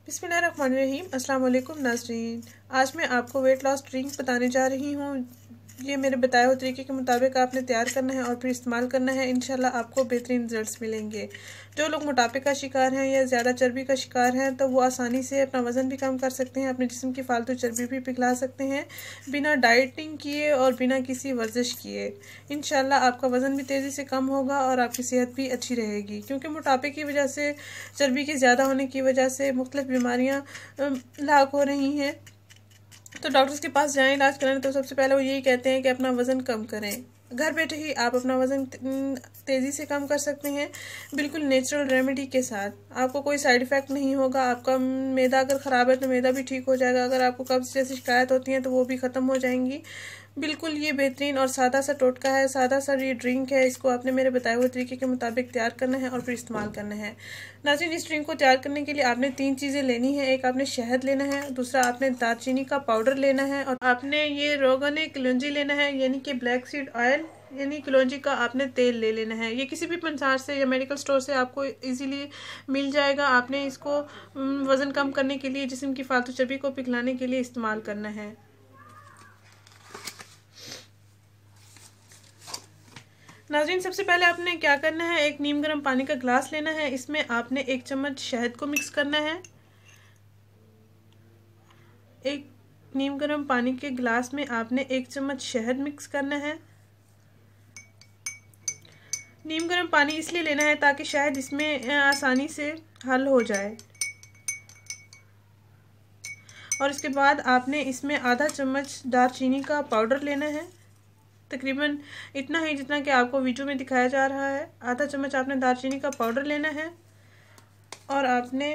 बिस्मिल्लाहिर्रहमानिर्रहीम। अस्सलाम वालेकुम नाज़रीन। आज मैं आपको वेट लॉस ड्रिंक बताने जा रही हूँ। ये मेरे बताए हुए तरीके के मुताबिक आपने तैयार करना है और फिर इस्तेमाल करना है। इंशाल्लाह आपको बेहतरीन रिजल्ट्स मिलेंगे। जो लोग मोटापे का शिकार हैं या ज़्यादा चर्बी का शिकार हैं तो वो आसानी से अपना वज़न भी कम कर सकते हैं, अपने जिस्म की फालतू चर्बी भी पिघला सकते हैं बिना डाइटिंग किए और बिना किसी वर्जिश किए। इंशाल्लाह आपका वज़न भी तेज़ी से कम होगा और आपकी सेहत भी अच्छी रहेगी, क्योंकि मोटापे की वजह से, चर्बी के ज़्यादा होने की वजह से मुख्तलिफ बीमारियाँ लाक हो रही हैं। तो डॉक्टर्स के पास जाएं इलाज कराने, तो सबसे पहले वो यही कहते हैं कि अपना वज़न कम करें। घर बैठे ही आप अपना वज़न तेज़ी से कम कर सकते हैं, बिल्कुल नेचुरल रेमेडी के साथ। आपको कोई साइड इफ़ेक्ट नहीं होगा। आपका मैदा अगर ख़राब है तो मैदा भी ठीक हो जाएगा। अगर आपको कब्ज़ जैसी शिकायत होती है तो वो भी ख़त्म हो जाएंगी। बिल्कुल ये बेहतरीन और सादा सा टोटका है, सादा सा ये ड्रिंक है। इसको आपने मेरे बताए हुए तरीके के मुताबिक तैयार करना है और फिर इस्तेमाल करना है। नाज़रीन, इस ड्रिंक को तैयार करने के लिए आपने 3 चीज़ें लेनी है। एक आपने शहद लेना है, दूसरा आपने दालचीनी का पाउडर लेना है और आपने ये रोगन कलौंजी लेना है, यानी कि ब्लैक सीड ऑयल यानी कलौंजी का आपने तेल ले लेना है। ये किसी भी पंसार से या मेडिकल स्टोर से आपको इजीली मिल जाएगा। आपने इसको वज़न कम करने के लिए, जिस्म की फालतू चर्बी को पिघलाने के लिए इस्तेमाल करना है। नाज़रीन, सबसे पहले आपने क्या करना है, एक नीम गर्म पानी का गिलास लेना है। इसमें आपने 1 चम्मच शहद को मिक्स करना है। एक नीम गर्म पानी के गिलास में आपने 1 चम्मच शहद मिक्स करना है। नीम गर्म पानी इसलिए लेना है ताकि शहद इसमें आसानी से हल हो जाए। और इसके बाद आपने इसमें आधा चम्मच दालचीनी का पाउडर लेना है, तकरीबन इतना ही जितना कि आपको वीडियो में दिखाया जा रहा है। आधा चम्मच आपने दालचीनी का पाउडर लेना है और आपने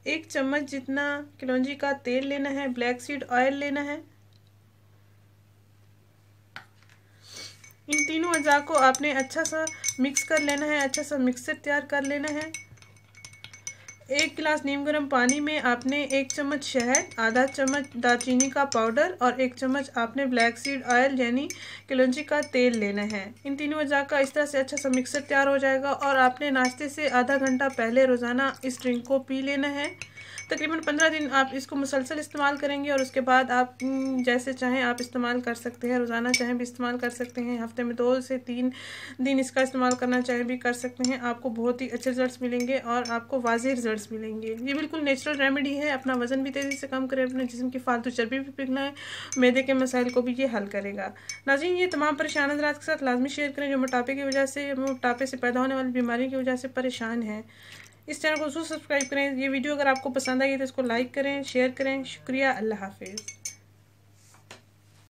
एक चम्मच जितना कलौंजी का तेल लेना है, ब्लैक सीड ऑयल लेना है। इन तीनों अज़ा को आपने अच्छा सा मिक्स कर लेना है, अच्छा सा मिक्सर तैयार कर लेना है। 1 गिलास नीम गर्म पानी में आपने 1 चम्मच शहद, आधा चम्मच दालचीनी का पाउडर और 1 चम्मच आपने ब्लैक सीड ऑयल यानी कलौंजी का तेल लेना है। इन तीनों अज़ा का इस तरह से अच्छा सा मिक्सर तैयार हो जाएगा और आपने नाश्ते से आधा घंटा पहले रोज़ाना इस ड्रिंक को पी लेना है। तकरीबन 15 दिन आप इसको मुसलसल इस्तेमाल करेंगे और उसके बाद आप जैसे चाहें आप इस्तेमाल कर सकते हैं। रोज़ाना चाहें भी इस्तेमाल कर सकते हैं, हफ्ते में 2 से 3 दिन इसका इस्तेमाल करना चाहें भी कर सकते हैं। आपको बहुत ही अच्छे रिजल्ट्स मिलेंगे और आपको वाज़ेह रिजल्ट्स मिलेंगे। ये बिल्कुल नेचुरल रेमेडी है। अपना वज़न भी तेज़ी से कम करें, अपने जिस्म की फालतू चर्बी भी पिघलाएं, मैदे के मसाइल को भी ये हल करेगा। नाज़रीन, ये तमाम परेशान हज़रात के साथ लाजमी शेयर करें जो मोटापे की वजह से, मोटापे से पैदा होने वाली बीमारी की वजह से परेशान हैं। इस चैनल को ज़रूर सब्सक्राइब करें। ये वीडियो अगर आपको पसंद आई तो इसको लाइक करें, शेयर करें। शुक्रिया। अल्लाह हाफिज़।